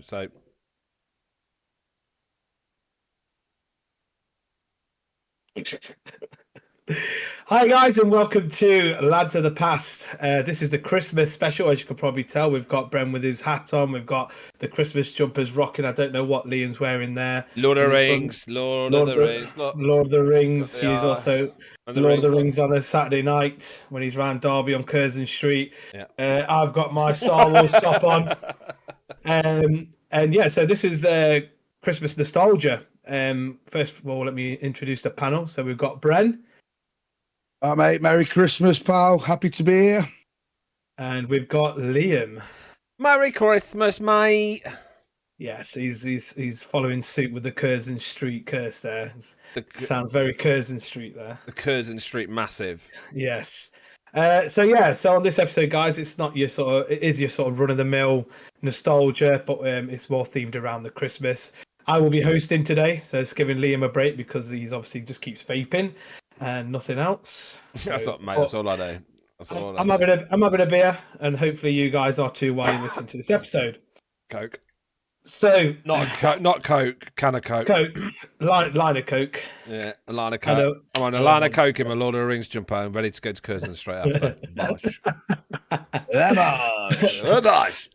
So, Hi guys, and welcome to Lads of the Past. This is the Christmas special, as you can probably tell. We've got Bren with his hat on. We've got the Christmas jumpers rocking. I don't know what Liam's wearing there. Lord of Is the it from Rings, Lord of the Rings. Look, Lord of the it's got Rings? the He's eye also and the Lord of the rings. Look. Rings on a Saturday night when he's round Derby on Curzon Street. Yeah. I've got my Star Wars top on. And yeah, so this is Christmas nostalgia. First of all, let me introduce the panel. So we've got Bren. Mate, Merry Christmas, pal. Happy to be here. And we've got Liam. Merry Christmas, mate. Yes, he's following suit with the Curzon Street curse there. Sounds very Curzon Street there. The Curzon Street massive. Yes. So on this episode, guys, it is your sort of run of the mill nostalgia, but it's more themed around the Christmas. I will be hosting today, so it's giving Liam a break because he's obviously just keeps vaping and nothing else. That's not, mate. That's all I do. I'm having a beer, and hopefully you guys are too while you listen to this episode. Coke. So not Coke. Can of Coke. Line of Coke. Yeah, a line of Coke. I'm on a line of Coke in my Lord of the Rings jumper and ready to go to Curzon straight after. Bosh. Bosh.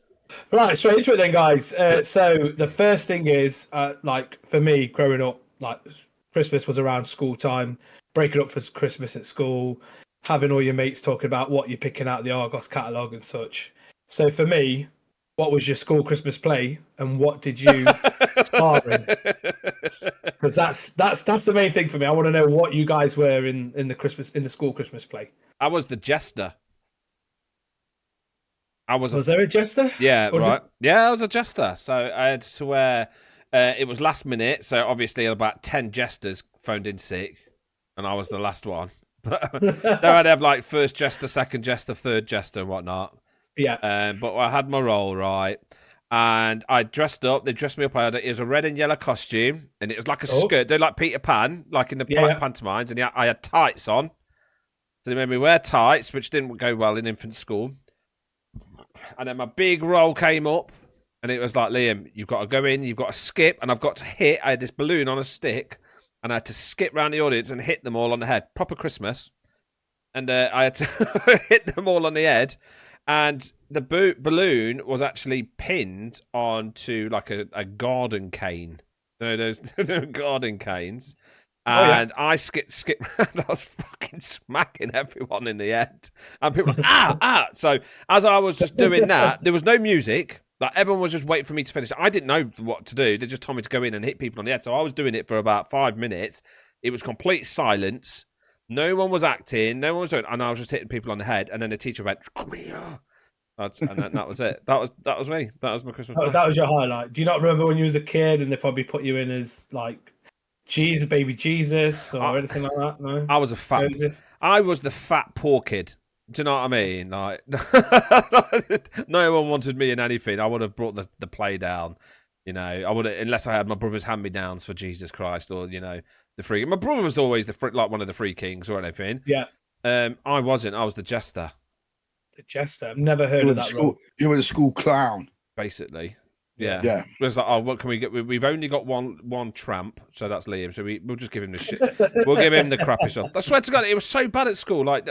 Right, straight into it then, guys. So the first thing is, like for me, growing up, like Christmas was around school time, breaking up for Christmas at school, having all your mates talking about what you're picking out the Argos catalogue and such. So for me, what was your school Christmas play, and what did you star in? Because that's the main thing for me. I want to know what you guys were in the school Christmas play. I was the jester. Was there a jester? Yeah, right. Yeah, I was a jester. So I had to wear. It was last minute, so obviously about 10 jesters phoned in sick, and I was the last one. But then I'd have like first jester, second jester, third jester, and whatnot. Yeah. But I had my role right, and I dressed up. They dressed me up. It was a red and yellow costume, and it was like a skirt. They're like Peter Pan, like in the pantomimes. And I had tights on, so they made me wear tights, which didn't go well in infant school. And then my big role came up, and it was like, Liam, you've got to go in, you've got to skip, and I've got to hit. I had this balloon on a stick, and I had to skip around the audience and hit them all on the head. Proper Christmas. And I had to hit them all on the head. And the balloon was actually pinned onto like a garden cane. Those garden canes. And I skipped around. I was fucking smacking everyone in the head. And people were like, ah. So as I was just doing that, there was no music. Like everyone was just waiting for me to finish. I didn't know what to do. They just told me to go in and hit people on the head. So I was doing it for about 5 minutes. It was complete silence. No one was acting. No one was doing it. And I was just hitting people on the head. And then the teacher went, come here. And that was it. That was me. That was my Christmas. That was your highlight. Do you not remember when you was a kid and they probably put you in as like Jesus, baby Jesus, or anything like that? No, I was I was the fat poor kid. Do you know what I mean? Like, no one wanted me in anything. I would have brought the play down. You know, I would have, unless I had my brother's hand-me-downs for Jesus Christ, or the free. My brother was always like one of the free kings or anything. Yeah. I wasn't. I was the jester. The jester. I've never heard of that. You were the school clown, basically. Yeah. Yeah. It was like, oh, what can we get? We've only got one tramp, so that's Liam. So we'll just give him the shit. We'll give him the crappy stuff. I swear to God, it was so bad at school. Like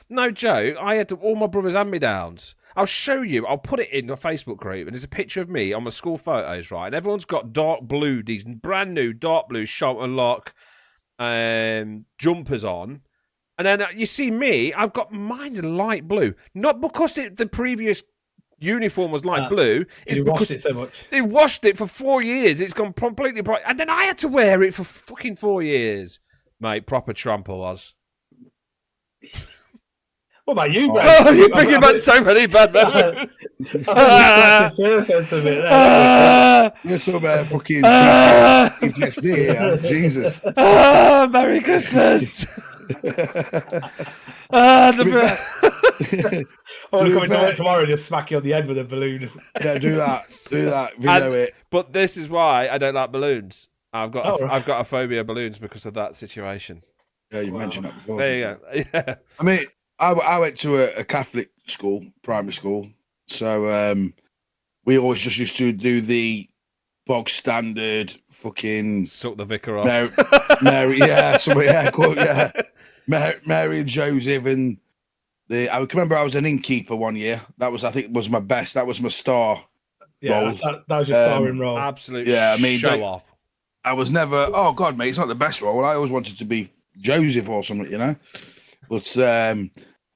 no joke. I had all my brother's hand-me-downs. I'll show you. I'll put it in the Facebook group, and there's a picture of me on my school photos, right? And everyone's got dark blue, these brand new dark blue Shelton Lock jumpers on. And then you see me, I've got mine's light blue. Not because the previous uniform was light blue. It's because it so much. They washed it for 4 years. It's gone completely bright. And then I had to wear it for fucking 4 years. Mate, proper tramp I was. What about you, Brad? Oh, you're bringing about so many bad memories. You're so bad fucking PTSD, yeah? Jesus. Merry Christmas. Coming to work tomorrow and just smack you on the head with a balloon. Yeah, do that. Video it. But this is why I don't like balloons. I've got a phobia of balloons because of that situation. Yeah, you mentioned that before. There you go. Yeah. I mean, I went to a Catholic school, primary school. So we always just used to do the bog standard fucking suck the vicar off. Mary, cool, yeah. Mary and Joseph and I remember I was an innkeeper one year. That was, I think, was my best. That was my star role. That was your starring role. Absolute show off. I was never. Oh God, mate, it's not the best role. I always wanted to be Joseph or something, But I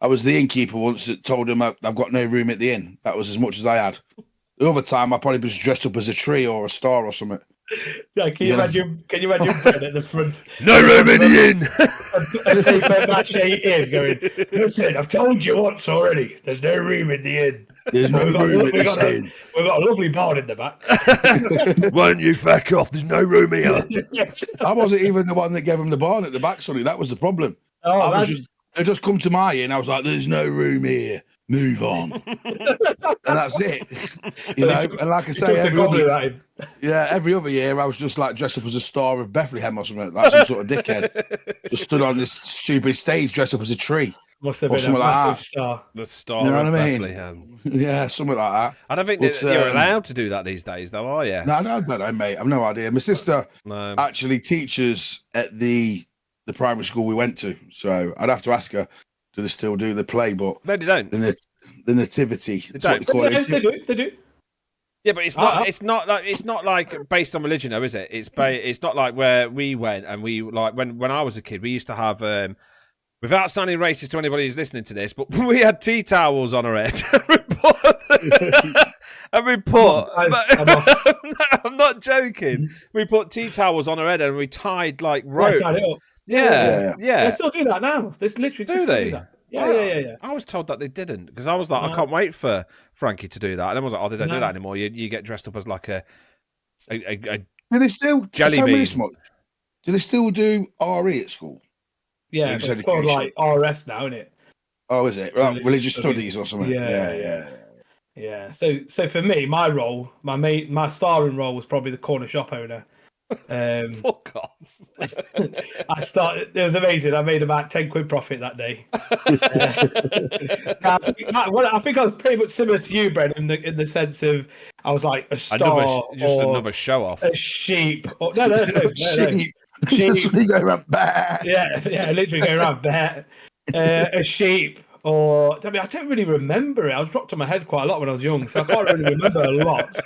was the innkeeper once that told him I've got no room at the inn. That was as much as I had. The other time I probably was dressed up as a tree or a star or something. Yeah, can you imagine Brett at the front? No room in the inn. And in going, listen, I've told you once already. There's no room in the inn. There's no room in the inn. We've got a lovely barn in the back. Why don't you fuck off? There's no room here. I wasn't even the one that gave him the barn at the back, Sonny. That was the problem. They just come to my inn. I was like, there's no room here. Move on. And that's it. And like I say, every other year I was just like dressed up as a star of Bethlehem or something, like some sort of dickhead. Just stood on this stupid stage dressed up as a tree. Must have been a massive star. The star of Bethlehem. Yeah, something like that. I don't think you're allowed to do that these days, though, are you? No, I don't know, mate. I've no idea. My sister actually teaches at the primary school we went to, so I'd have to ask her. Do they still do the play? But no, they don't. The nativity. That's what they call it. They do. Yeah, but it's not. It's not like based on religion, though, is it? It's not like where we went and we like when I was a kid. We used to have, without sounding racist to anybody who's listening to this, but we had tea towels on our head. And we put. I'm not joking. We put tea towels on our head and we tied like rope. Yeah. They still do that now. They literally do they? Do that. Yeah. I was told that they didn't because I was like, I can't wait for Frankie to do that. And I was like, they don't do that anymore. You get dressed up as like a do they still jelly tell bean. Me this much. Do they still do RE at school? Yeah, it's called like RS now, isn't it? Oh, is it? Religious studies or something? Yeah. So for me, my role, my starring role was probably the corner shop owner. Fuck off. It was amazing. I made about 10 quid profit that day. I think I was pretty much similar to you, Brent, in the sense of I was like a star, another show off, a sheep. No. Sheep go around bear. Yeah, literally go around bear. A sheep, or I don't really remember it. I was dropped on my head quite a lot when I was young, so I can't really remember a lot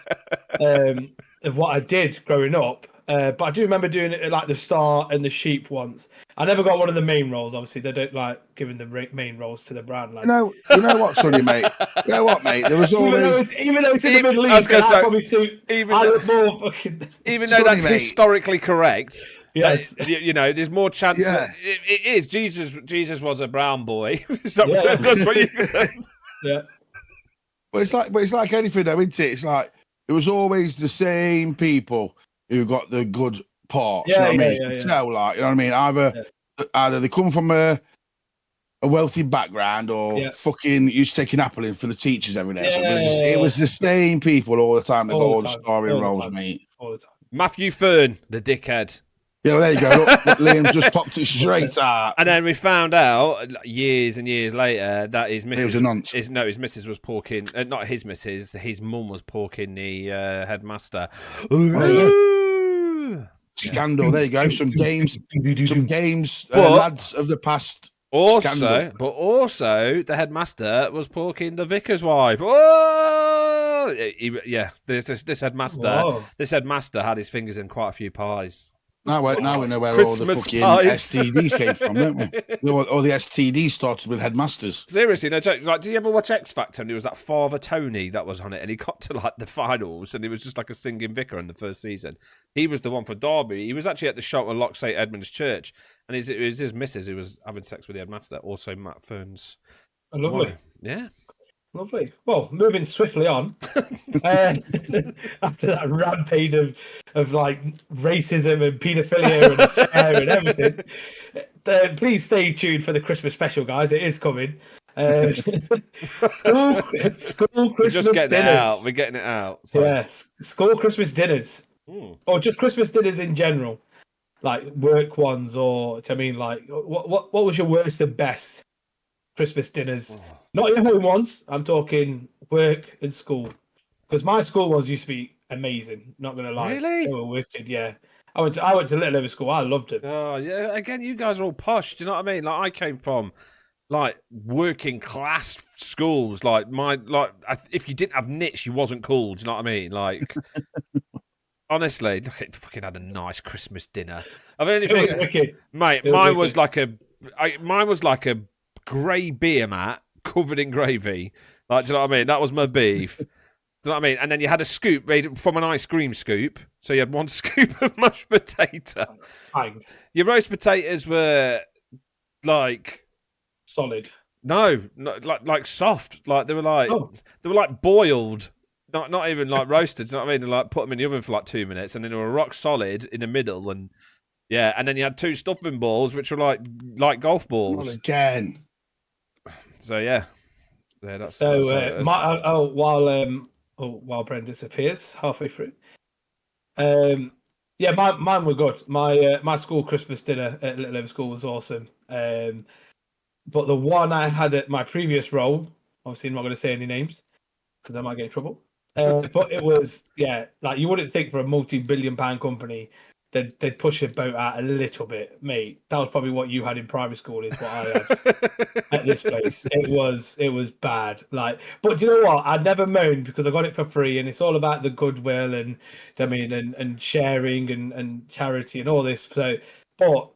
of what I did growing up. But I do remember doing it like the star and the sheep once. I never got one of the main roles. Obviously, they don't like giving the main roles to the brand. Like. You know what, Sonny, mate? You know what, mate? There was always even though it's in the Middle East, that probably suit. Even though that's historically correct. Yes. There's more chance. Yeah. It is. Jesus was a brown boy. That's what you. Yeah. But it's like anything, though, isn't it? It's like it was always the same people who got the good parts. Yeah, you know what I mean? Tell, like, you know what I mean? Either they come from a wealthy background or fucking used to take an apple in for the teachers every day. So it was the same people all the time that got all the starring roles, mate. All the time. Matthew Fern, the dickhead. Yeah, well, there you go. Look, Liam just popped it straight out. And then we found out years and years later that his missus was a nonce. His missus was porking. Not his missus. His mum was porking the headmaster. Scandal. There you go. Some games. Lads of the past. Also, the headmaster was porking the vicar's wife. Oh, this headmaster. Whoa. This headmaster had his fingers in quite a few pies. Now we know where Christmas all the fucking pies. STDs came from, don't we? All the STDs started with headmasters. Seriously, no joke. Like, did you ever watch X Factor? And it was that Father Tony that was on it, and he got to like the finals, and he was just like a singing vicar in the first season. He was the one for Derby. He was actually at the shop at Loch St Edmund's Church, and it was his missus who was having sex with the headmaster. Also, Matt Fern's. Oh, lovely. Wife. Yeah. Lovely. Well, moving swiftly on. After that rampage of like racism and paedophilia and affair and everything, please stay tuned for the Christmas special, guys. It is coming. School Christmas We're just getting dinners. it out. We're getting it out. Sorry. Yes, school Christmas dinners, or just Christmas dinners in general, like work ones, or I mean, like what was your worst and best Christmas dinners? Not your home ones. I'm talking work and school. because my school ones used to be amazing. Not gonna lie, Really? they were wicked. Yeah, I went to Little Over School. I loved it. Oh yeah. Again, you guys are all posh. Do you know what I mean? Like I came from like working class schools. Like if you didn't have nits, you wasn't cool. Do you know what I mean? Like honestly, look, it fucking had a nice Christmas dinner. I've only It was wicked. mate. It was Mine wicked. was like a grey beer mat covered in gravy. Like, do you know what I mean? That was my beef. Do you know what I mean? And then you had a scoop made from an ice cream scoop. So you had one scoop of mashed potato. Fine. Your roast potatoes were like Solid. no, like soft. Like they were like boiled. Not even like roasted. Do you know what I mean? They like put them in the oven for like 2 minutes, and then they were rock solid in the middle, and yeah, and then you had 2 stuffing balls, which were like golf balls. Again. So yeah, that's So while Brent disappears halfway through, yeah, mine were good. My school Christmas dinner at Little Over School was awesome. But the one I had at my previous role, obviously I'm not going to say any names because I might get in trouble. But it was, yeah, like you wouldn't think for a multi-billion-pound company they'd push a boat out a little bit, mate. That was probably what you had in primary school, is what I had at this place. It was bad. Like, but do you know what? I never moaned because I got it for free, and it's all about the goodwill and and sharing and charity and all this. So, but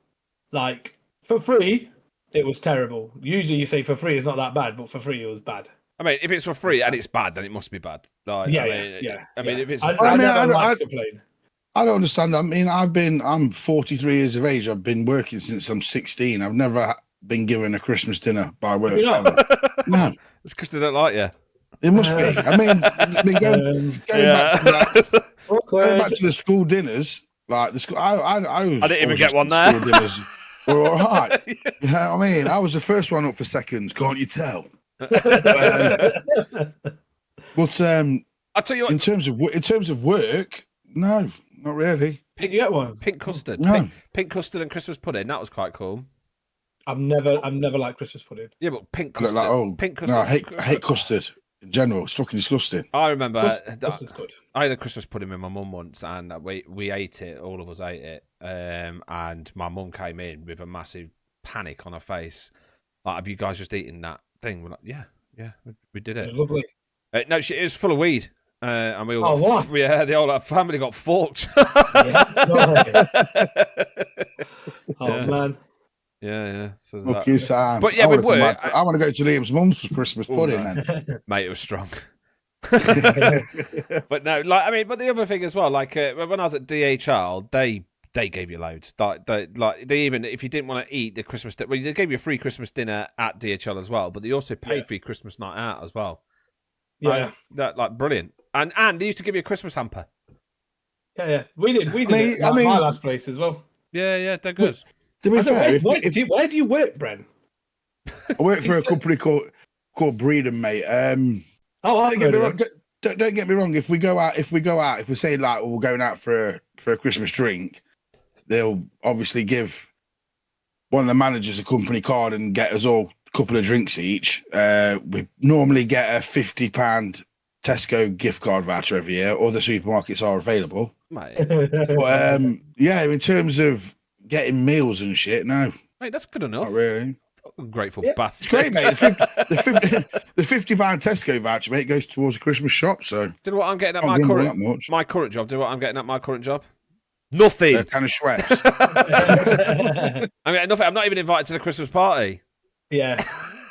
like for free, it was terrible. Usually you say for free it's not that bad, but for free it was bad. I mean, if it's for free and it's bad, then it must be bad. Like, Yeah, I mean, if it's I, free, I never liked to complain. I don't understand. I mean, I'm 43 years of age. I've been working since I'm 16. I've never been given a Christmas dinner by work. No, it's because they don't like you. It must be. I mean, going back to the school dinners, like the school. I didn't even get one there. School dinners were all right. You know what I mean? I was the first one up for seconds. Can't you tell? But I tell you what, in terms of work, no, not really. Did you get one? Pink custard. No. Pink custard and Christmas pudding. That was quite cool. I've never liked Christmas pudding. Yeah, but pink custard. Pink custard. No, I hate custard in general. It's fucking disgusting. I remember good. I had a Christmas pudding with my mum once, and we ate it. All of us ate it. And my mum came in with a massive panic on her face. Like, have you guys just eaten that thing? We're like, yeah, we did it. Lovely. No, it was full of weed. And we Oh, all what? Yeah, the whole family got forked. Man. Yeah. So Lucky Sam. But yeah, we were. I want to go to Liam's mum's for Christmas pudding then. Mate, it was strong. But no, but the other thing as well, like when I was at DHL, they gave you loads. They even, if you didn't want to eat the Christmas dinner, well, they gave you a free Christmas dinner at DHL as well, but they also paid for your Christmas night out as well. Yeah, that brilliant. And they used to give you a Christmas hamper. Yeah. We did it at my last place as well. Yeah, they're good. To be fair, where do you work, Bren? I work for a company called Breeden, mate. Don't get me wrong. If we go out, if we say like we're going out for a Christmas drink, they'll obviously give one of the managers a company card and get us all a couple of drinks each. We normally get a £50 Tesco gift card voucher every year. Other supermarkets are available. Mate. But in terms of getting meals and shit, no. Mate, that's good enough. Not really. Grateful bastard. It's great, mate. The £50 Tesco voucher, mate, goes towards a Christmas shop. So, do you know what I'm getting at my current job? Do you know what I'm getting at my current job? Nothing. Kind of Schweppes. I'm getting nothing. I'm not even invited to the Christmas party. Yeah.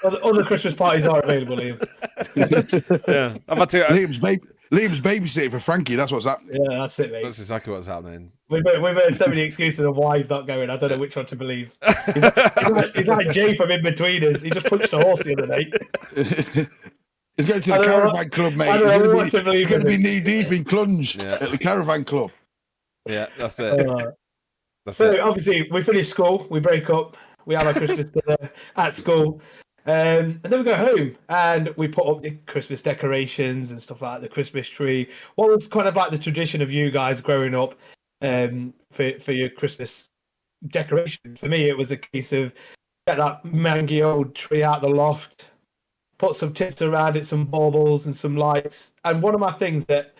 Other Christmas parties are available, Liam. Yeah, I've had to. Liam's babysitting for Frankie. That's what's happening. Yeah, that's it, mate. That's exactly what's happening. We've heard so many excuses of why he's not going. I don't know which one to believe. He's like Jay from In Betweeners. He just punched a horse the other night. He's going to the caravan club, mate. He's going to be knee deep in clunge at the caravan club. Yeah, that's it. Obviously, we finish school, we break up, we have our Christmas dinner at school, and then we go home and we put up the Christmas decorations and stuff like that, the Christmas tree. What was kind of like the tradition of you guys growing up for your Christmas decoration? For me, it was a case of get that mangy old tree out the loft, put some tips around it, some baubles and some lights. And one of my things that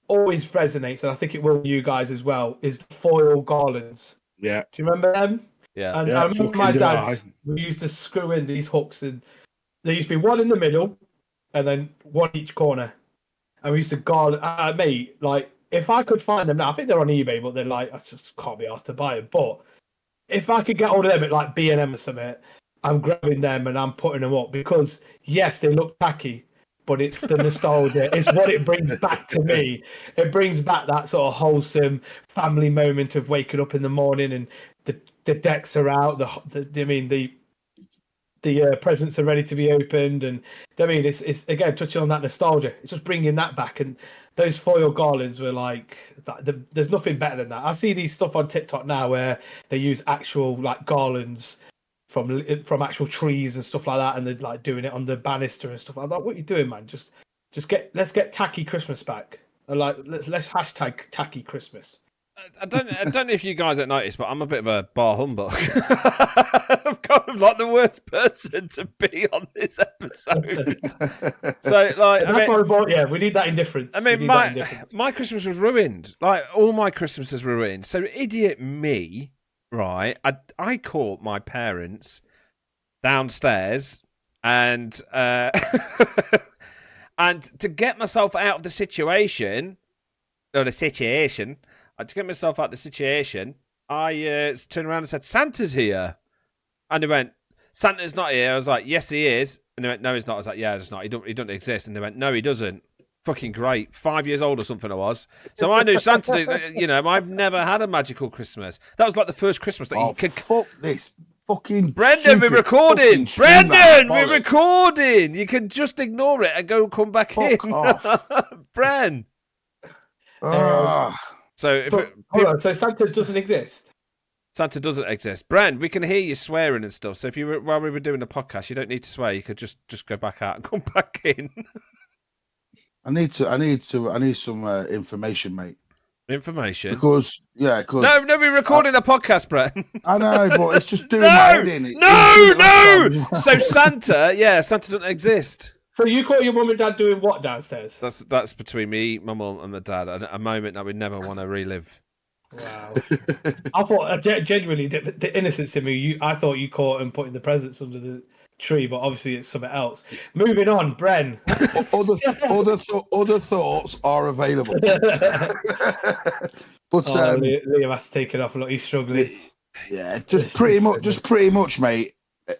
always resonates, and I think it will with you guys as well, is the foil garlands. Yeah. Do you remember them? Yeah. And Yeah, I remember my dad, I. we used to screw in these hooks, and there used to be one in the middle and then one each corner. And we used to garland, mate, like, if I could find them now, I think they're on eBay, but they're like, I just can't be asked to buy them. But if I could get hold of them at like B&M or something, I'm grabbing them and I'm putting them up because, yes, they look tacky, but it's the nostalgia. It's what it brings back to me. It brings back that sort of wholesome family moment of waking up in the morning and the decks are out. The presents are ready to be opened, and I mean, it's again touching on that nostalgia. It's just bringing that back, and those foil garlands were like, there's nothing better than that. I see these stuff on TikTok now where they use actual like garlands from actual trees and stuff like that, and they're like doing it on the banister and stuff. I'm like, what are you doing, man? Let's get tacky Christmas back. Like let's hashtag tacky Christmas. I don't know if you guys have noticed, but I'm a bit of a bar humbug. I'm kind of like the worst person to be on this episode. So, like, that's why we bought. Yeah, we need that indifference. I mean, my Christmas was ruined. Like, all my Christmases were ruined. So, idiot me, right? I caught my parents downstairs, and and to get myself out of the situation. To get myself out of the situation, I turned around and said, Santa's here. And they went, Santa's not here. I was like, yes, he is. And they went, no, he's not. I was like, yeah, he's not. He doesn't exist. And they went, no, he doesn't. Fucking great. 5 years old or something I was. So I knew Santa, I've never had a magical Christmas. That was like the first Christmas that you could... Fuck this. Fucking Brendan, we're recording. Brendan, we're recording. You can just ignore it and come back in. Off. Bren. So so Santa doesn't exist. Santa doesn't exist. Bren, we can hear you swearing and stuff. So while we were doing the podcast, you don't need to swear. You could just go back out and come back in. I need some information, mate. Information? Because no, we're recording a podcast, Bren. I know, but it's just doing my head in. No. So Santa doesn't exist. So you caught your mum and dad doing what downstairs? That's between me, my mum, and my dad. A moment that we never want to relive. Wow. I thought genuinely the innocence in me. I thought you caught him putting the presents under the tree, but obviously it's something else. Moving on, Bren. Other thoughts are available. But Liam has to take it off. Look, he's struggling. Yeah, just pretty much, mate.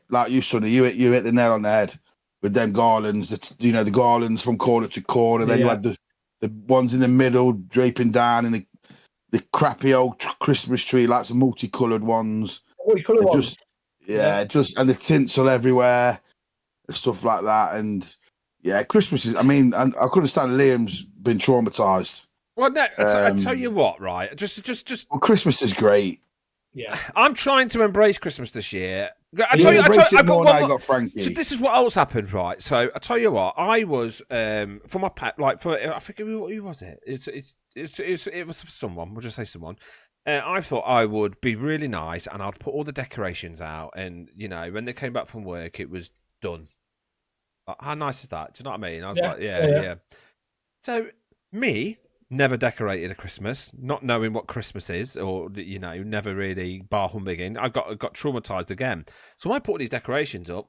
Like you, Sonny, you hit the nail on the head. With them garlands, the garlands from corner to corner. Then you had the ones in the middle draping down in the crappy old Christmas tree, like some multicoloured ones. Multicoloured ones. And the tinsel everywhere, and stuff like that. And Christmas is. I mean, and I couldn't stand Liam's been traumatised. Well, no, I tell you what, right? Just. Well, Christmas is great. Yeah, I'm trying to embrace Christmas this year. I got Frankie. So this is what else happened, right? So I tell you what, I was for my pet, I forget who was it. It was for someone. We'll just say someone. I thought I would be really nice, and I'd put all the decorations out, and when they came back from work, it was done. Like, how nice is that? Do you know what I mean? I was like, yeah. So me. Never decorated a Christmas, not knowing what Christmas is, or never really bar humbugging. I got traumatized again. So I put these decorations up,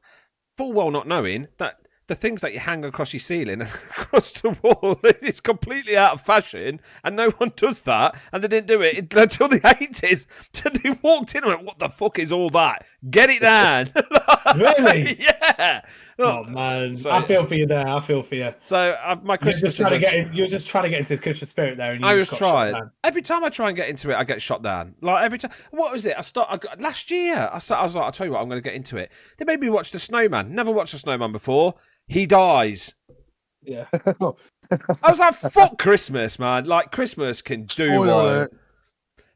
full well not knowing that the things that you hang across your ceiling and across the wall is completely out of fashion, and no one does that, and they didn't do it until the 80s. So they walked in and went, "What the fuck is all that? Get it down!" Really? Yeah. Oh man, I feel for you there. I feel for you. So my Christmas you're just trying to get into the Christmas spirit there, and I was trying. Every time I try and get into it, I get shot down. Like every time. What was it? Last year. I was like, I'll tell you what, I'm going to get into it. They made me watch The Snowman. Never watched The Snowman before. He dies. Yeah. I was like, fuck Christmas, man. Like Christmas can do one.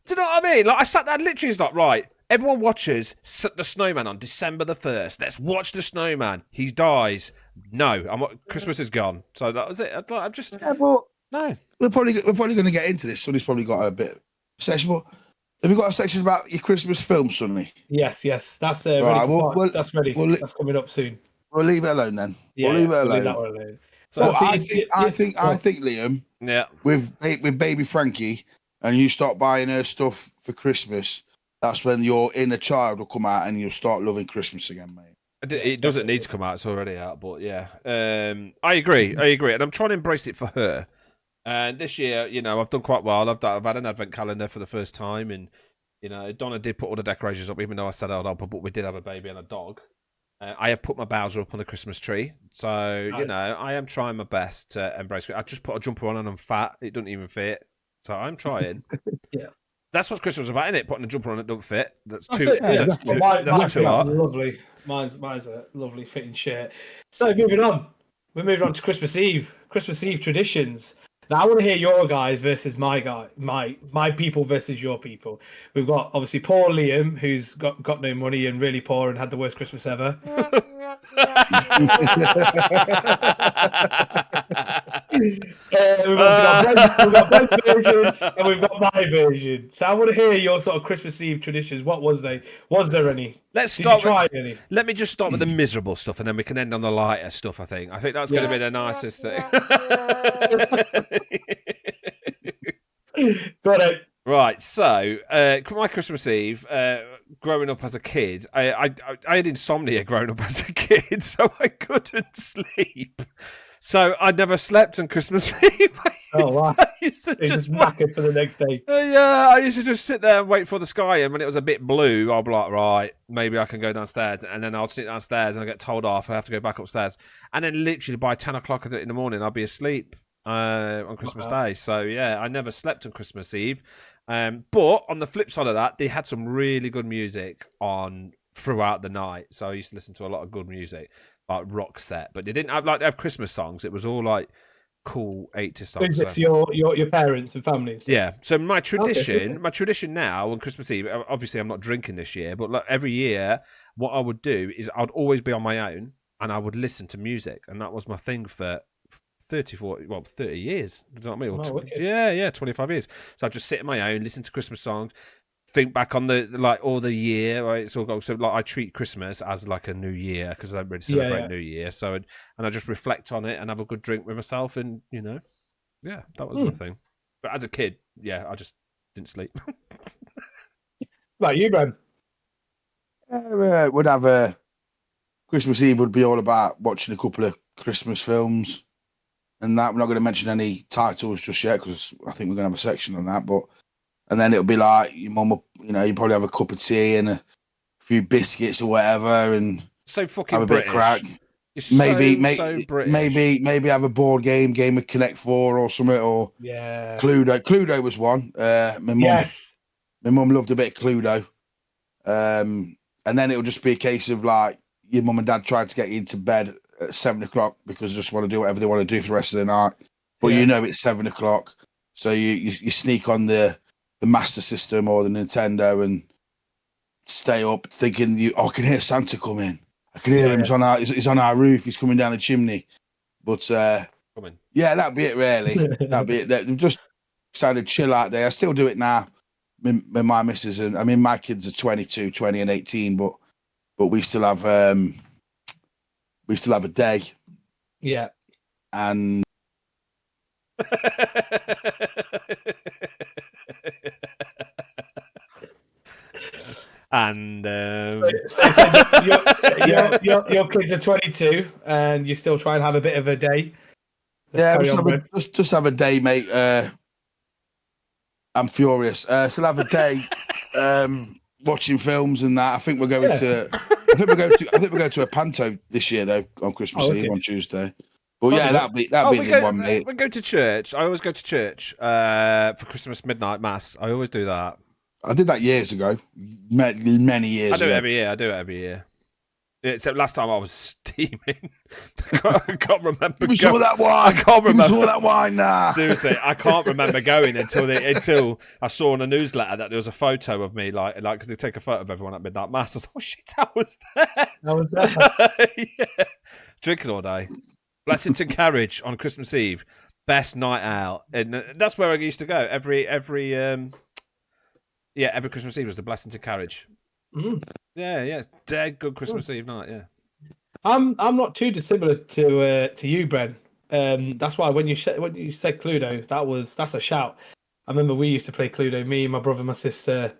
Do you know what I mean? Like I sat there, literally, it's like, right. Everyone watches The Snowman on December the 1st. Let's watch The Snowman. He dies. No, Christmas is gone. So that was it. I'm just no. We're probably going to get into this. Sonny's probably got a bit section. Have you got a section about your Christmas film, Sonny? Yes. That's ready. Right, that's ready. That's coming up soon. We'll leave it alone then. Yeah, we'll leave it alone. We'll leave that one alone. So I think, Liam. Yeah. With baby Frankie, and you start buying her stuff for Christmas. That's when your inner child will come out, and you'll start loving Christmas again, mate. It doesn't need to come out; it's already out. But yeah, I agree, and I'm trying to embrace it for her. And this year, I've done quite well. I've had an advent calendar for the first time, and Donna did put all the decorations up, even though I said I'd help her. But we did have a baby and a dog. I have put my Bowser up on the Christmas tree, so I am trying my best to embrace it. I just put a jumper on and I'm fat; it doesn't even fit. So I'm trying. Yeah. That's what Christmas was about, isn't it? Putting a jumper on that don't fit. That's too. That's too hot. Lovely. Mine's a lovely fitting shirt. So moving on, we're moving on to Christmas Eve. Christmas Eve traditions. Now I want to hear your guys versus my people versus your people. We've got obviously poor Liam, who's got no money and really poor and had the worst Christmas ever. We've got Brent's version and we've got my version. So I want to hear your sort of Christmas Eve traditions. What was they? Was there any? Let me just start with the miserable stuff, and then we can end on the lighter stuff. I think that's going to be the nicest thing. Got it. Right, so my Christmas Eve, growing up as a kid, I had insomnia growing up as a kid, so I couldn't sleep. So I never slept on Christmas Eve. I used to just knackered for the next day. I used to just sit there and wait for the sky, and when it was a bit blue, I'll be like, right, maybe I can go downstairs, and then I'll sit downstairs and I get told off, and I have to go back upstairs, and then literally by 10 o'clock in the morning, I'll be asleep on Christmas Day. So yeah, I never slept on Christmas Eve. But on the flip side of that, they had some really good music on throughout the night. So I used to listen to a lot of good music, like rock set. But they didn't have Christmas songs. It was all like cool 80s songs. It's your parents and families. Yeah. So my tradition now on Christmas Eve, obviously I'm not drinking this year, but like every year, what I would do is I'd always be on my own and I would listen to music, and that was my thing for 30 years. You know what I mean? Yeah, 25 years. So I just sit on my own, listen to Christmas songs, think back on all the year. Right? So I treat Christmas as like a new year because I don't really celebrate New Year. So and I just reflect on it and have a good drink with myself, and that was my thing. But as a kid, I just didn't sleep. Like you, Ben? Would have a Christmas Eve would be all about watching a couple of Christmas films. And that we're not going to mention any titles just yet because I think we're going to have a section on that. And then it'll be like your mum, you probably have a cup of tea and a few biscuits or whatever, and so fucking have a British. Bit of crack. So British. Maybe have a board game of Connect 4 or something, or Cluedo. Cluedo was one. My mum loved a bit of Cluedo. And then it'll just be a case of like your mum and dad trying to get you into bed at 7 o'clock because they just want to do whatever they want to do for the rest of the night. But it's 7 o'clock. So you sneak on the Master System or the Nintendo and stay up thinking I can hear Santa come in. I can hear him. He's on our roof. He's coming down the chimney. But that'd be it really. That'd be it. They just started chill out there. I still do it now. My missus and my kids are 22, 20 and 18, but we still have a day. Yeah. And your kids are 22 and you still try and have a bit of a day. Just have a day, mate. I'm furious. Still have a day watching films and that. I think we're going to a panto this year though on Christmas Eve on Tuesday. But that'd be a good one, mate. We go to church. I always go to church for Christmas midnight mass. I always do that. I did that years ago, many years ago. I do it every year. Except last time I was steaming. I can't remember. Give me some of that wine. I can't remember. Give me some of that wine now. Seriously, I can't remember going until I saw in a newsletter that there was a photo of me, like because they take a photo of everyone at midnight mass. I was like, oh shit, I was there. Drinking all day. Blessington Carriage on Christmas Eve, best night out, and that's where I used to go every Christmas Eve was the Blessington Carriage. Mm. Yeah, it's dead good Christmas Eve night. Yeah. I'm not too dissimilar to you, Bren. That's why when you said Cluedo, that's a shout. I remember we used to play Cluedo, me, my brother, my sister.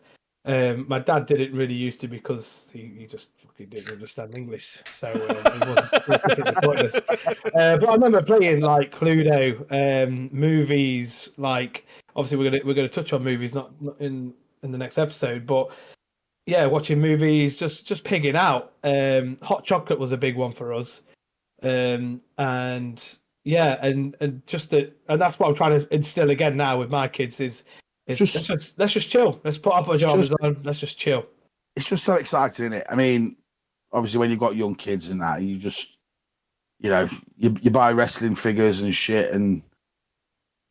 My dad didn't really used to because he just fucking didn't understand English, so it was completely pointless. But I remember playing like Cluedo, movies. Like obviously we're gonna touch on movies, not in the next episode, but yeah, watching movies, just pigging out. Hot chocolate was a big one for us, and yeah, and just that, and that's what I'm trying to instill again now with my kids is let's just chill. Let's put our pajamas on. Let's just chill. It's just so exciting, isn't it? I mean, obviously, when you've got young kids and that, you just, you buy wrestling figures and shit, and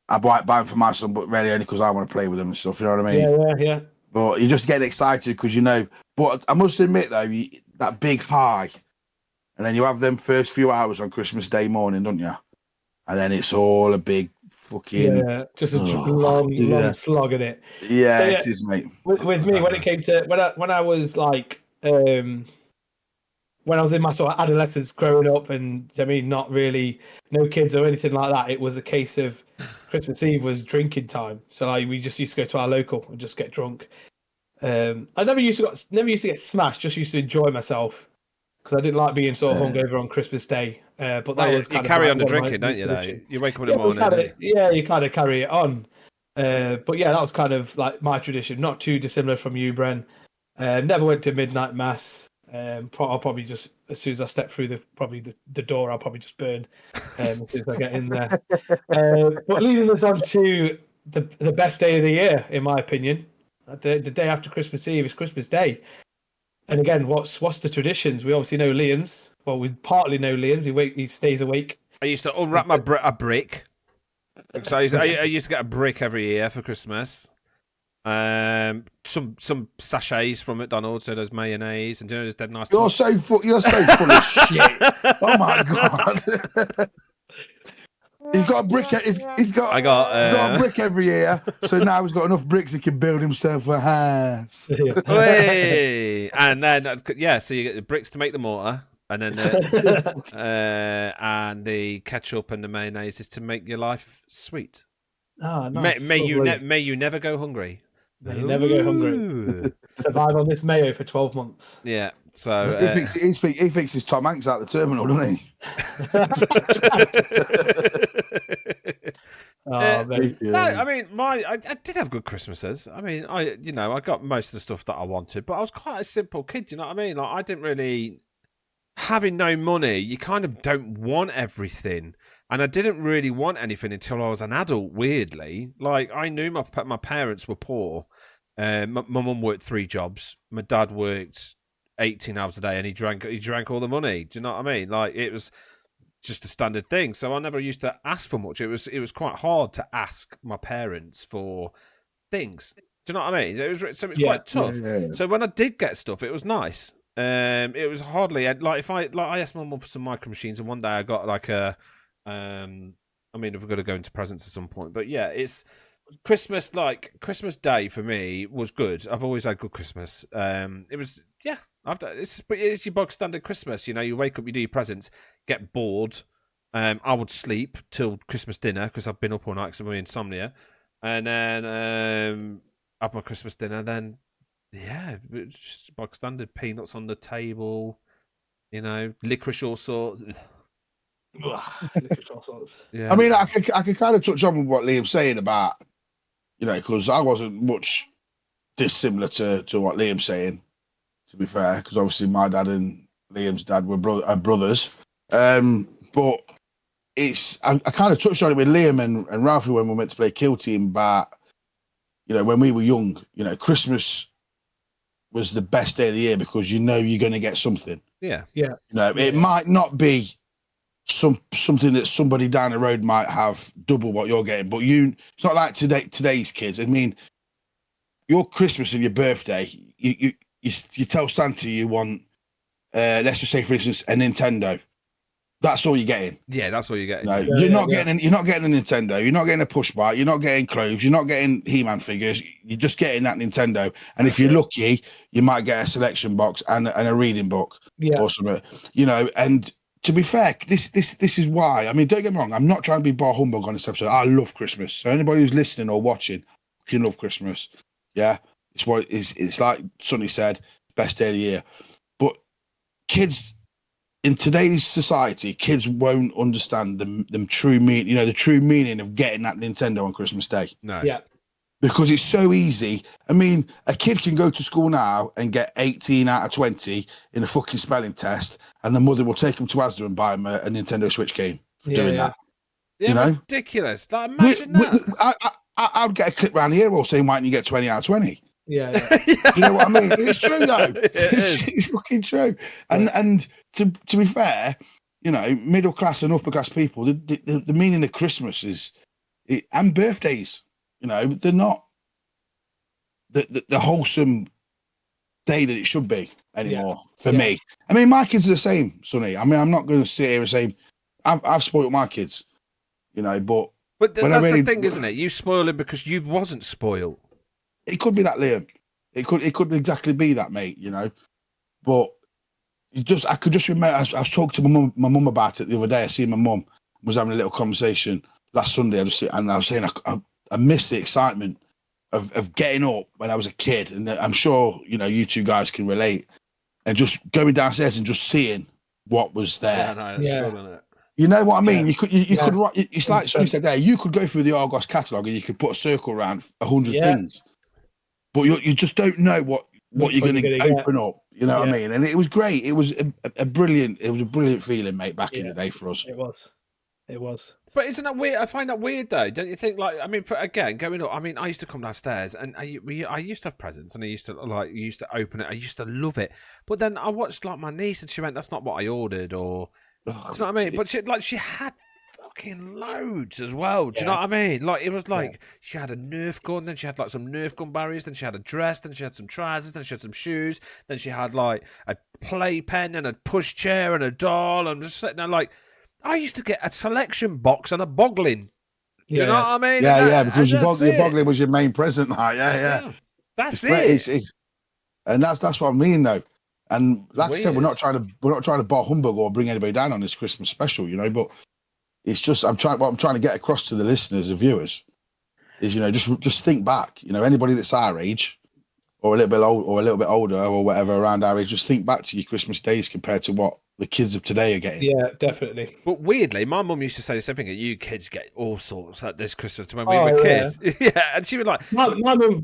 I buy them for my son, but really only because I want to play with them and stuff. You know what I mean? Yeah. But you just get excited because you know. But I must admit though, that big high, and then you have them first few hours on Christmas Day morning, don't you? And then it's all a big fucking just a long slog in it. Yeah, it is, mate. With me, when it came to when I was like when I was in my sort of adolescence, growing up, and I mean, not really no kids or anything like that. It was a case of Christmas Eve was drinking time, so like we just used to go to our local and just get drunk. I never used to get smashed. Just used to enjoy myself because I didn't like being sort of hungover on Christmas Day. But that was kind you carry on the drinking, don't you? Though you wake up in the morning. You kind of carry it on. But yeah, that was kind of like my tradition. Not too dissimilar from you, Bren. Never went to midnight mass. I'll probably just as soon as I step through the door, I'll probably just burn as soon as I get in there. But leading us on to the best day of the year, in my opinion, the day after Christmas Eve is Christmas Day. And again, what's the traditions? We obviously know Liam's. Well, we partly know Liam's. He stays awake. I used to unwrap a brick. So I used to get a brick every year for Christmas. Some sachets from McDonald's, so there's mayonnaise, and there's dead nice. You're so full of shit. Oh my god. He's got a brick. He's got a brick every year. So now he's got enough bricks he can build himself a house. And then so you get the bricks to make the mortar, and then and the ketchup and the mayonnaise is to make your life sweet. Ah, nice. May you never go hungry. May you never go hungry. Survive on this mayo for 12 months. Yeah. So he thinks he's Tom Hanks out the terminal, doesn't he? No, I mean, I did have good Christmases. I mean, I got most of the stuff that I wanted, but I was quite a simple kid. You know what I mean? Like, I didn't really having no money. You kind of don't want everything. And I didn't really want anything until I was an adult, weirdly. Like, I knew my parents were poor. My mum worked 3 jobs. My dad worked 18 hours a day, and he drank all the money. Do you know what I mean? Like, it was just a standard thing. So I never used to ask for much. It was quite hard to ask my parents for things. Do you know what I mean? It was quite tough. Yeah. So when I did get stuff, it was nice. It was hardly like I asked my mum for some micro machines, and one day I got like a. I mean, we're going to go into presents at some point, but yeah, it's Christmas. Like Christmas Day for me was good. I've always had good Christmas. It was it's your bog standard Christmas. You know, you wake up, you do your presents, get bored. I would sleep till Christmas dinner because I've been up all night because of my insomnia, and then have my Christmas dinner. Then it's just bog standard peanuts on the table. You know, licorice all sorts. Yeah. I mean, I can kind of touch on what Liam's saying about, because I wasn't much dissimilar to what Liam's saying, to be fair, because obviously my dad and Liam's dad were brothers. But I kind of touched on it with Liam and Ralphie when we went to play Kill Team, but, when we were young, Christmas was the best day of the year because you're going to get something. Yeah. It might not be something that somebody down the road might have double what you're getting, but it's not like today's kids. I mean, your Christmas and your birthday, you tell Santa you want, let's just say for instance, a Nintendo, That's all you're getting. Yeah, that's all you're getting. No, you're not getting a Nintendo. You're not getting a push bike. You're not getting clothes. You're not getting He-Man figures. You're just getting that Nintendo. And if you're lucky, you might get a selection box and a reading book or something. You know, and to be fair, this is why. I mean, don't get me wrong. I'm not trying to be bar humbug on this episode. I love Christmas. So anybody who's listening or watching can love Christmas. Yeah, it's like Sonny said, best day of the year. But kids. In today's society, kids won't understand the true meaning. You know, the true meaning of getting that Nintendo on Christmas Day. No. Yeah. Because it's so easy. I mean, a kid can go to school now and get 18 out of 20 in a fucking spelling test, and the mother will take him to Asda and buy him a Nintendo Switch game for doing that. Yeah, you know? Ridiculous. Like, imagine that. I'd get a clip around here all saying, why don't you get 20 out of 20? Yeah. You know what I mean? It's true though. It's fucking true. And to be fair, you know, middle class and upper class people, the meaning of Christmas is, and birthdays, you know, they're not the wholesome day that it should be anymore for me. I mean, my kids are the same, Sonny. I mean, I'm not going to sit here and say I've spoiled my kids, you know, but that's the thing, isn't it? You spoil him because you wasn't spoiled. It could be that, Liam. It could exactly be that, mate. You know, but I could just remember. I was talking to my mum about it the other day. I seen my mum was having a little conversation last Sunday. I was saying I miss the excitement of getting up when I was a kid, and I'm sure you know you two guys can relate. And just going downstairs and just seeing what was there. That's good, isn't it? You know what I mean? You could. It's like somebody said there. You could go through the Argos catalogue and you could put a circle around 100 things. But you just don't know what you're going to open up. You know what I mean? And it was great. It was a brilliant feeling, mate, back in the day for us. It was. But isn't that weird? I find that weird, though. Don't you think? Like, I mean, going up. I mean, I used to come downstairs, and I used to have presents, and I used to open it. I used to love it. But then I watched like my niece, and she went, "That's not what I ordered," or you know what I mean? But she had fucking loads as well. Do you know what I mean? Like, it was like she had a Nerf gun, then she had like some Nerf gun barriers, then she had a dress, then she had some trousers, then she had some shoes, then she had like a playpen and a pushchair and a doll. And just sitting there like, I used to get a selection box and a boggling. Do you know what I mean? Yeah, because your boggling was your main present. Like, yeah. That's and that's what I mean, though. And like I said, we're not trying to bar humbug or bring anybody down on this Christmas special, you know. But it's just what I'm trying to get across to the listeners, the viewers, is, you know, just think back. You know, anybody that's our age, or a little bit old, or a little bit older, or whatever around our age, just think back to your Christmas days compared to what the kids of today are getting. Yeah, definitely. But weirdly, my mum used to say the same thing. You kids get all sorts at this Christmas when we were kids. Yeah, and she was like, my mum,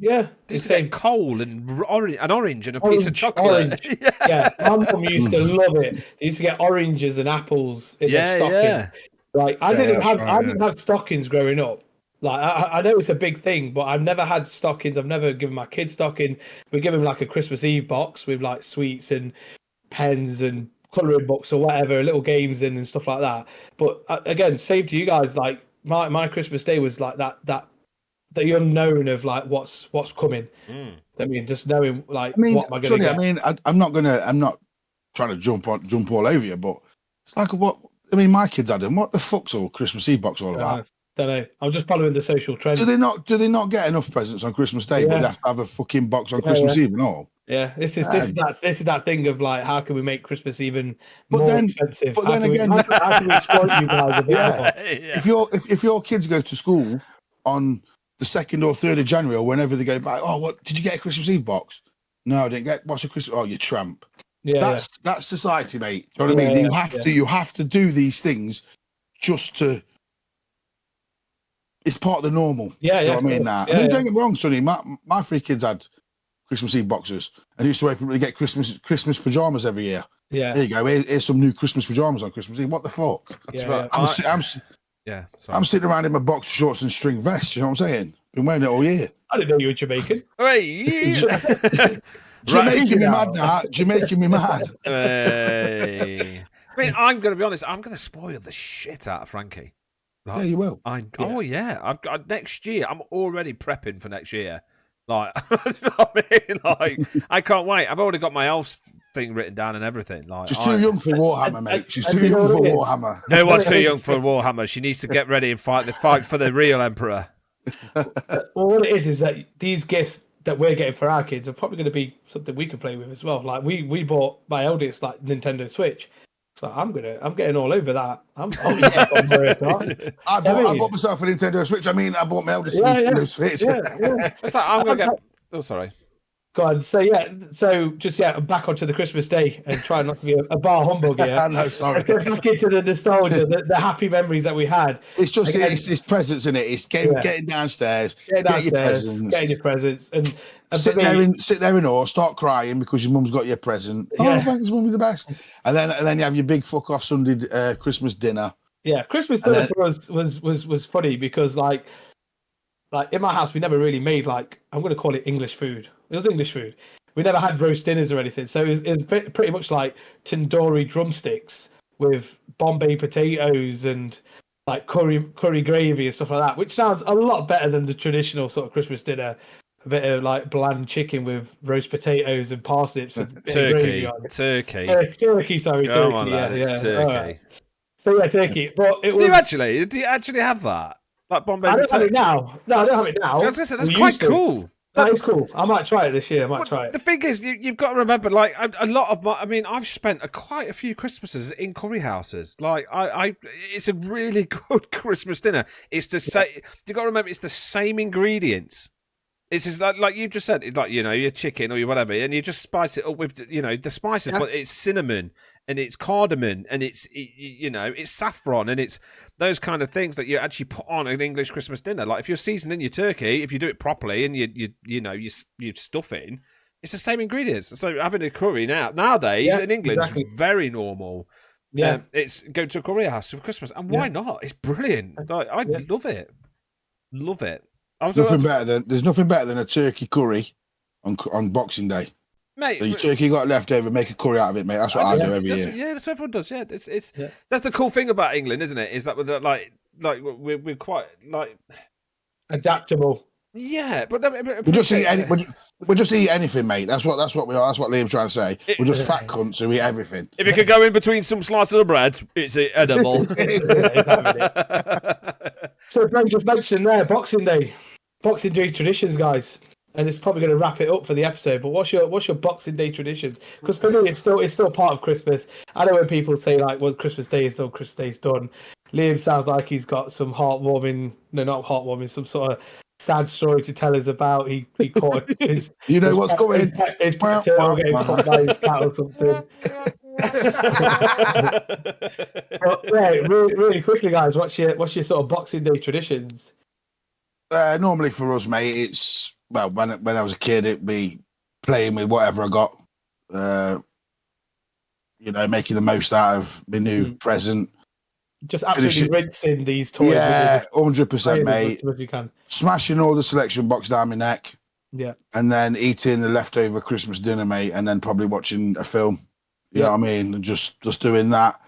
used to get coal and orange and a piece of chocolate. Yeah, my mum used to love it. They used to get oranges and apples in their stocking. Yeah. Like I didn't have stockings growing up. Like I know it's a big thing, but I've never had stockings. I've never given my kids stocking. We give them like a Christmas Eve box with like sweets and pens and colouring books or whatever, little games in and stuff like that. But again, same to you guys. Like my Christmas Day was like that the unknown of like what's coming. I mean, just knowing like what am I going to get. I mean, I'm not trying to jump all over you, but it's like what. I mean, my kids had them. What the fuck's all Christmas Eve box all about? Don't know. I'm just following the social trend. Do they not get enough presents on Christmas Day, but they have to have a fucking box on Christmas Eve and all? Yeah, this is that thing of like, how can we make Christmas even more expensive? But then again, how can we exploit you guys a bit more? If your kids go to school on the 2nd or 3rd of January or whenever they go back, what did you get a Christmas Eve box? No, I didn't get. What's a Christmas? Oh, you tramp. Yeah, that's society, mate. Do you know what I mean? You have to do these things just to. It's part of the normal. Yeah, do you know what I mean? I mean, don't get me wrong, Sonny. My 3 kids had Christmas Eve boxes, and used to get Christmas pajamas every year. Yeah, there you go. Here's some new Christmas pajamas on Christmas Eve. What the fuck? That's right. I'm sitting around in my boxer shorts and string vest. You know what I'm saying? Been wearing it all year. I didn't know you were Jamaican. Hey. Jamaican me mad now. Jamaican me mad. Hey. I mean, I'm going to be honest. I'm going to spoil the shit out of Frankie. Like, yeah, you will. Oh yeah. I've got next year. I'm already prepping for next year. Like, you know what I mean? Like, I can't wait. I've already got my elf thing written down and everything. Like, she's too young for Warhammer, mate. She's too young for Warhammer. No one's too young for Warhammer. She needs to get ready and fight for the real Emperor. Well, what it is that these gifts that we're getting for our kids are probably going to be something we can play with as well. Like we bought my eldest like Nintendo Switch. So I'm getting all over that. I bought myself a Nintendo Switch. I mean, I bought my eldest Nintendo Switch. It's like I'm gonna get. Oh, sorry. Go on. So back onto the Christmas day and try not to be a bar humbug here. No, sorry. Back into the nostalgia, the happy memories that we had. It's just it's presents, isn't it? It's getting downstairs, getting your presents, and sit there in awe, start crying because your mum's got your present. Oh, thanks, mum, you're the best. And then you have your big fuck off Sunday Christmas dinner. Yeah, Christmas dinner for us was funny because like in my house we never really made like, I'm going to call it English food. It was English food. We never had roast dinners or anything, so it was pretty much like tandoori drumsticks with Bombay potatoes and like curry gravy and stuff like that, which sounds a lot better than the traditional sort of Christmas dinner. A bit of like bland chicken with roast potatoes and parsnips and turkey. Turkey, sorry, Come turkey. On, lad, yeah, it's turkey. Right. So yeah, turkey. But it was. Do you actually have that? Like Bombay I don't potato? have it now. No, I don't have it now. I was gonna say, that's quite cool. That is cool. I might try it this year. The thing is, you've got to remember, like a lot of I've spent quite a few Christmases in curry houses. Like it's a really good Christmas dinner. It's the same. You've got to remember, it's the same ingredients. It's just like you've just said, it's like, your chicken or your whatever, and you just spice it up with, the spices, but it's cinnamon and it's cardamom and it's saffron and it's those kind of things that you actually put on an English Christmas dinner. Like if you're seasoning your turkey, if you do it properly and you stuff it in, it's the same ingredients. So having a curry nowadays in England is very normal. Yeah, it's go to a curry house for Christmas, and why not? It's brilliant. Like, I love it. Love it. There's nothing better than a turkey curry on Boxing Day, mate. So your turkey got left over, make a curry out of it, mate. That's what I do every year. Yeah, that's what everyone does. Yeah, it's that's the cool thing about England, isn't it? Is that we're quite like adaptable. Yeah, but we just eat anything, mate. That's what we are. That's what Liam's trying to say. We're just fat cunts who eat everything. If it could go in between some slices of bread, it's edible. So Ben just mentioned there, Boxing Day traditions, guys, and it's probably going to wrap it up for the episode. But what's your Boxing Day traditions? Because for me, it's still part of Christmas. I know when people say like, "Well, Christmas Day is done, Christmas Day's done." Liam sounds like he's got some not heartwarming, some sort of sad story to tell us about. He caught his what's going his pet turtle getting caught by his cat or something. But, really quickly, guys, what's your sort of Boxing Day traditions? Normally for us, mate, it's when I was a kid, it'd be playing with whatever I got. Making the most out of my new present. Just absolutely rinsing these toys. Yeah, 100%, mate. As you can. Smashing all the selection box down my neck. Yeah. And then eating the leftover Christmas dinner, mate, and then probably watching a film. You know what I mean? And just doing that.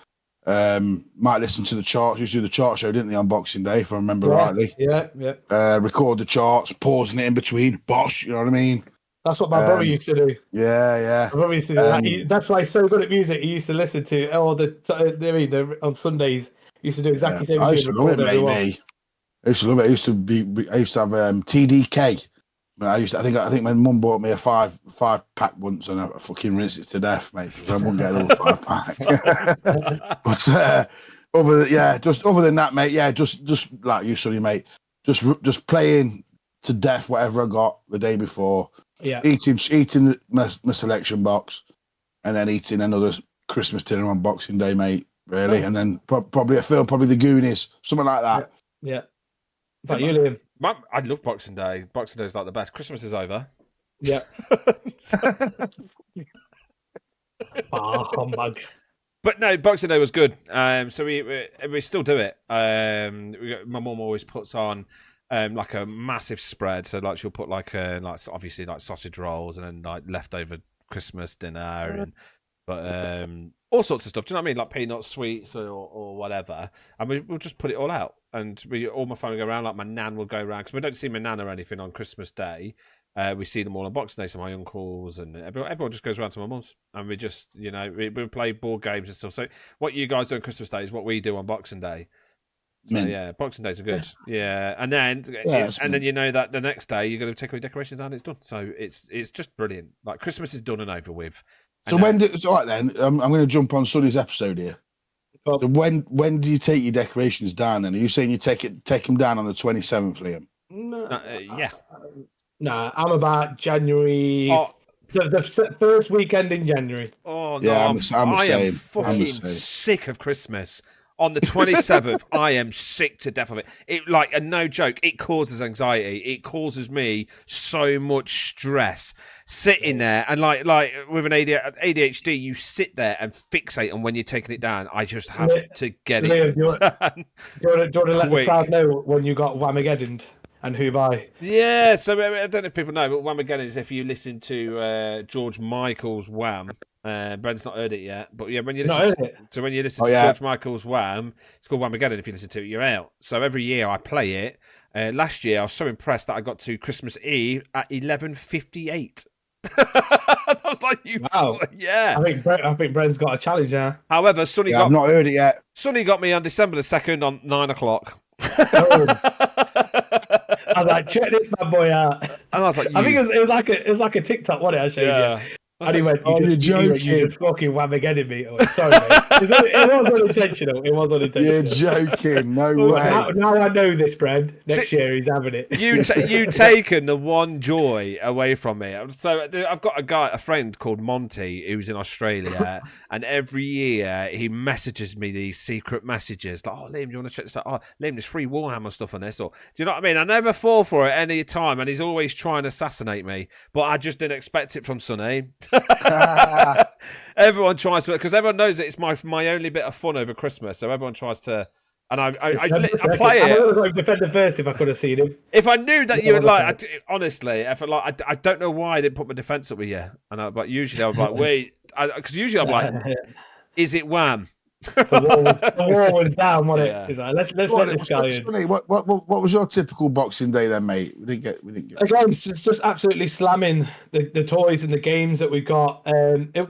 Might listen to the charts. Used to do the chart show, didn't they, on Boxing Day, if I remember rightly? Yeah. Record the charts, pausing it in between. Bosh, you know what I mean? That's what my brother used to do. Yeah. My brother used to do that. That's why he's so good at music. He used to listen to on Sundays. He used to do exactly the same thing. I used to love it, mate. I used to love it. I used to have TDK. I think my mum bought me a five pack once, and I fucking rinsed it to death, mate. I wouldn't get another 5 pack. But other than that, mate, just like you, Sonny, mate, just playing to death whatever I got the day before. Yeah, eating my selection box, and then eating another Christmas dinner on Boxing Day, mate. Really, and then probably a film, probably The Goonies, something like that. Yeah. About you, Liam? I love Boxing Day. Boxing Day is like the best. Christmas is over. Yeah. Humbug. But no, Boxing Day was good. So we still do it. My mum always puts on like a massive spread. So like she'll put like obviously like sausage rolls and then like leftover Christmas dinner but all sorts of stuff. Do you know what I mean? Like peanuts, sweets, or whatever. And we'll just put it all out. And all my family go around. Like my nan will go around because we don't see my nan or anything on Christmas Day. We see them all on Boxing Day, so my uncles and everyone just goes around to my mum's, and we just, we play board games and stuff. So what you guys do on Christmas Day is what we do on Boxing Day. So yeah, Boxing Days are good. Yeah, and then you know that the next day you're going to take all your decorations down. It's done. So it's just brilliant. Like Christmas is done and over with. So all right then, I'm going to jump on Sonny's episode here. So when do you take your decorations down? Then are you saying you take them down on the 27th, Liam? Yeah. Nah, I'm about January. The first weekend in January. Oh no, yeah, I am fucking sick of Christmas. On the 27th, I am sick to death of it. And no joke, it causes anxiety. It causes me so much stress. Sitting there and like with an ADHD, you sit there and fixate on when you're taking it down. I just have to get it done. Do you want to let the crowd know when you got Whamageddoned and who by? Yeah, so I don't know if people know, but Whamageddon is if you listen to George Michael's Wham. Brent's not heard it yet, but yeah, when you listen to George Michael's Wham, it's called Whamageddon. If you listen to it, you're out. So every year I play it. Last year I was so impressed that I got to Christmas Eve at 11:58. I was like, wow, yeah. I think Brent's got a challenge now. However, Sonny I've not heard it yet. Sonny got me on December the 2nd on 9 o'clock. I was like, check this bad boy out. And I was like, I think it was like a TikTok, wasn't it? I showed you. And he went, you're just fucking Whamageddon me. Sorry, mate. It was unintentional. You're joking. No way. Now I know this, Brad. Next year he's having it. You've taken the one joy away from me. So I've got a friend called Monty who's in Australia, and every year he messages me these secret messages like, "Oh, Liam, you want to check this out? Oh, Liam, there's free Warhammer stuff on this." Or do you know what I mean? I never fall for it any time, and he's always trying to assassinate me. But I just didn't expect it from Sonny. Everyone tries to, because everyone knows that it's my only bit of fun over Christmas, so everyone tries to, and I play it. I would have defend the first if I could have seen him. If I knew that you would honestly, I don't know why I didn't put my defense up with you, and usually I would like wait, because usually I'm like, is it Wham? The wall was down, wasn't it? Yeah. Like, let's let this guy in. What was your typical Boxing Day then, mate? We didn't get. Again, it's just absolutely slamming the toys and the games that we got.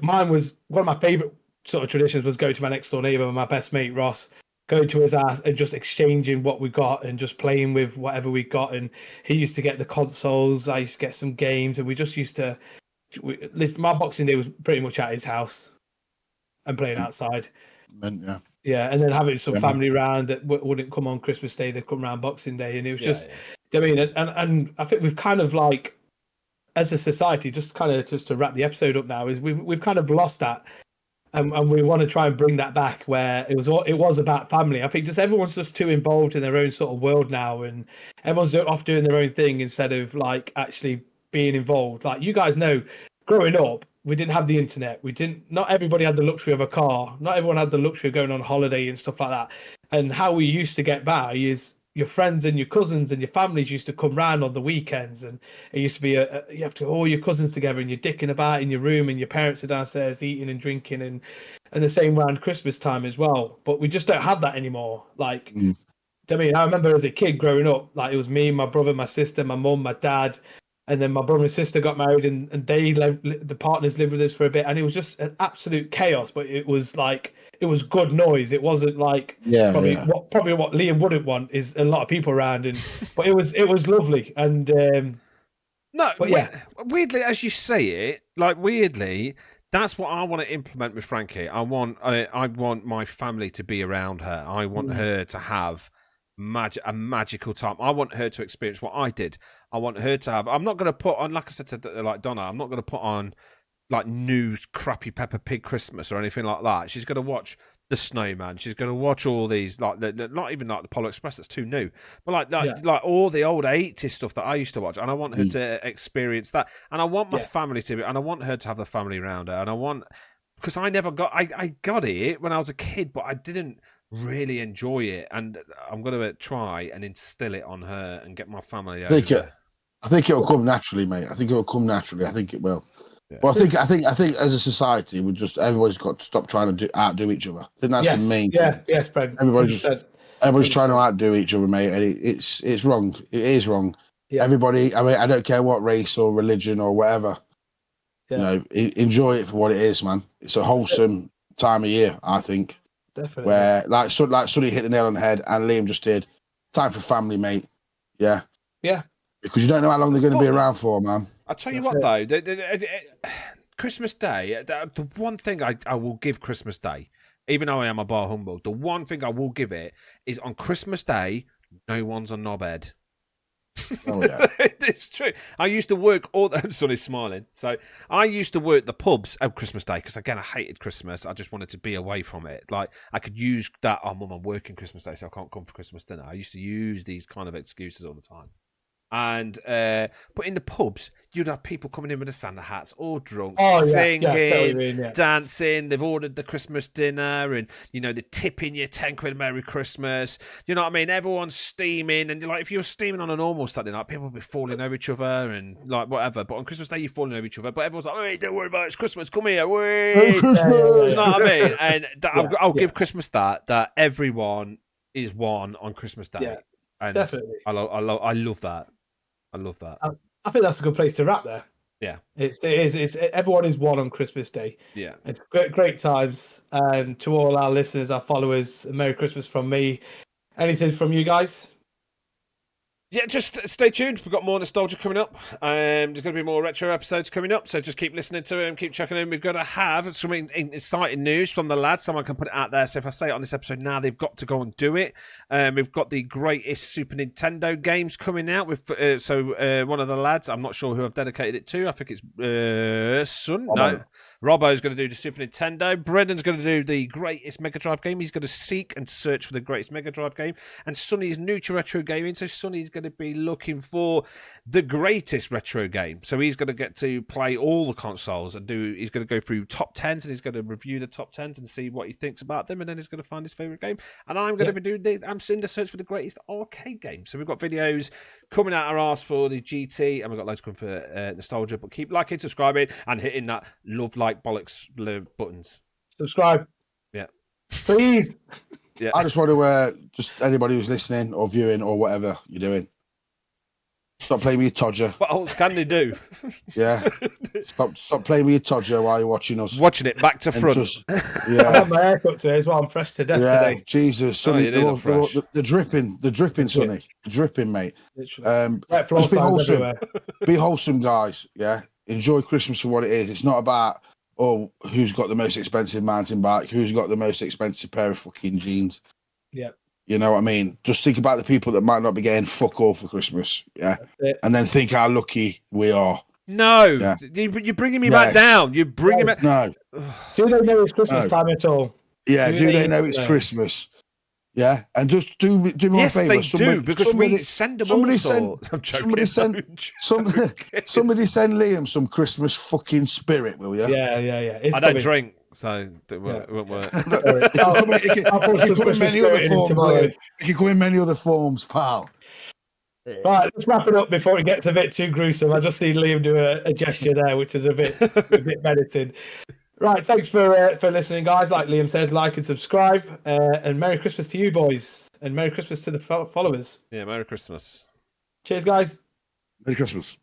Mine was one of my favourite sort of traditions was go to my next door neighbour, my best mate Ross, going to his house and just exchanging what we got and just playing with whatever we got. And he used to get the consoles, I used to get some games, and we just used to. My Boxing Day was pretty much at his house and playing outside. Yeah, and then having some family around that wouldn't come on Christmas Day, they'd come around Boxing Day, and it was just, I mean, and I think we've kind of like, as a society, just to wrap the episode up now, is we've kind of lost that, and we want to try and bring that back where it was about family. I think just everyone's just too involved in their own sort of world now, and everyone's off doing their own thing instead of like actually being involved. Like you guys know, growing up, we didn't have the internet. Not everybody had the luxury of a car. Not everyone had the luxury of going on holiday and stuff like that. And how we used to get by is your friends and your cousins and your families used to come round on the weekends. And it used to be you have to all your cousins together and you're dicking about in your room and your parents are downstairs eating and drinking and the same around Christmas time as well. But we just don't have that anymore. Like, I mean, I remember as a kid growing up, like it was me, my brother, my sister, my mum, my dad. And then my brother and sister got married, and the partners lived with us for a bit, and it was just an absolute chaos. But it was good noise. It wasn't like what Liam wouldn't want is a lot of people around, but it was lovely. And weirdly, as you say it, that's what I want to implement with Frankie. I want my family to be around her. I want her to have a magical time. I want her to experience what I did. I want her to have. I'm not going to put on, like I said to like Donna, I'm not going to put on like new crappy Peppa Pig Christmas or anything like that. She's going to watch The Snowman. She's going to watch all these like not even like the Polar Express. That's too new, but like all the old 80s stuff that I used to watch. And I want her to experience that. And I want my family to, and I want her to have the family around her. And I want, because I never got, I got it when I was a kid, but I didn't really enjoy it, and I'm going to try and instill it on her and get my family over. I think it'll come naturally, mate. I think it'll come naturally. I think it will. Yeah. But I think as a society, everybody's got to stop trying to outdo each other. I think that's the main thing. Yes, Brad. Everybody's trying to outdo each other, mate, and it's wrong. It is wrong. Everybody, I mean, I don't care what race or religion or whatever. You know, enjoy it for what it is, man. It's a wholesome time of year, I think. Definitely. Where like Sonny hit the nail on the head, and Liam just did. Time for family, mate. Yeah. Yeah. Because you don't know how long they're going to be around for, man. I'll tell you what, though. Christmas Day, the one thing I will give Christmas Day, even though I am a bar humble, the one thing I will give it is on Christmas Day, no one's on knobhead. Oh, yeah. It's true. I used to work all the Sonny's smiling. So I used to work the pubs on Christmas Day because again I hated Christmas. I just wanted to be away from it. Like I could use that, oh mum, I'm working Christmas Day, so I can't come for Christmas dinner. I used to use these kind of excuses all the time. And but in the pubs, you'd have people coming in with the Santa hats, all drunk, singing, dancing. They've ordered the Christmas dinner, and they're tipping you £10 Merry Christmas. You know what I mean? Everyone's steaming, and if you're steaming on a normal Saturday night, people would be falling over each other and like whatever. But on Christmas Day, you're falling over each other. But everyone's like, "Hey, don't worry about it. It's Christmas. Come here, Christmas." Do you know what I mean? And I'll give Christmas that everyone is one on Christmas Day. Yeah, and definitely. I love that. I love that. I think that's a good place to wrap there. Yeah, it is. Everyone is one on Christmas Day. Yeah, it's great times. And to all our listeners, our followers, Merry Christmas from me. Anything from you guys? Yeah, just stay tuned. We've got more nostalgia coming up. There's going to be more retro episodes coming up, so just keep listening to them, keep checking in. We've got to have some exciting news from the lads. Someone can put it out there. So if I say it on this episode now, they've got to go and do it. We've got the greatest Super Nintendo games coming out. With one of the lads, I'm not sure who I've dedicated it to. I think it's Son. No, Robbo's going to do the Super Nintendo. Brendan's going to do the greatest Mega Drive game. He's going to seek and search for the greatest Mega Drive game. And Sonny's new to retro gaming, so Sonny's going to be looking for the greatest retro game. So he's going to get to play all the consoles and he's going to go through top 10s, and he's going to review the top 10s and see what he thinks about them, and then he's going to find his favorite game. And I'm going to be doing I'm in the search for the greatest arcade game. So we've got videos coming out our arse for the GT, and we've got loads coming for nostalgia. But keep liking, subscribing, and hitting that love, like, bollocks buttons. Subscribe. Yeah. Please. Yeah. I just want to just anybody who's listening or viewing or whatever you're doing, stop playing with your Todger. What else can they do? Yeah. Stop playing with your Todger while you're watching us. Watching it back to front. I had my haircut today as well. I'm pressed to death today. Jesus. Sonny, the dripping, Sonny. The dripping, mate. Just be wholesome. Be wholesome, guys. Yeah. Enjoy Christmas for what it is. It's not about, who's got the most expensive mountain bike, who's got the most expensive pair of fucking jeans. Yeah. You know what I mean? Just think about the people that might not be getting fuck all for Christmas. Yeah. And then think how lucky we are. No. Yeah. You're bringing me back down. You're bringing me... No. Do they know it's Christmas time at all? Yeah. Do they know it's Christmas? Yeah. And just do me a favour. Yes, they do, because we send them all sorts. I'm joking. Somebody send Liam some Christmas fucking spirit, will you? Yeah. I don't drink, so it won't work. It can come in many other forms, pal. Right, let's wrap it up before it gets a bit too gruesome. I just see Liam do a gesture there, which is a bit menacing. Right, thanks for listening, guys. Like Liam said, like and subscribe. And Merry Christmas to you, boys. And Merry Christmas to the followers. Yeah, Merry Christmas. Cheers, guys. Merry Christmas.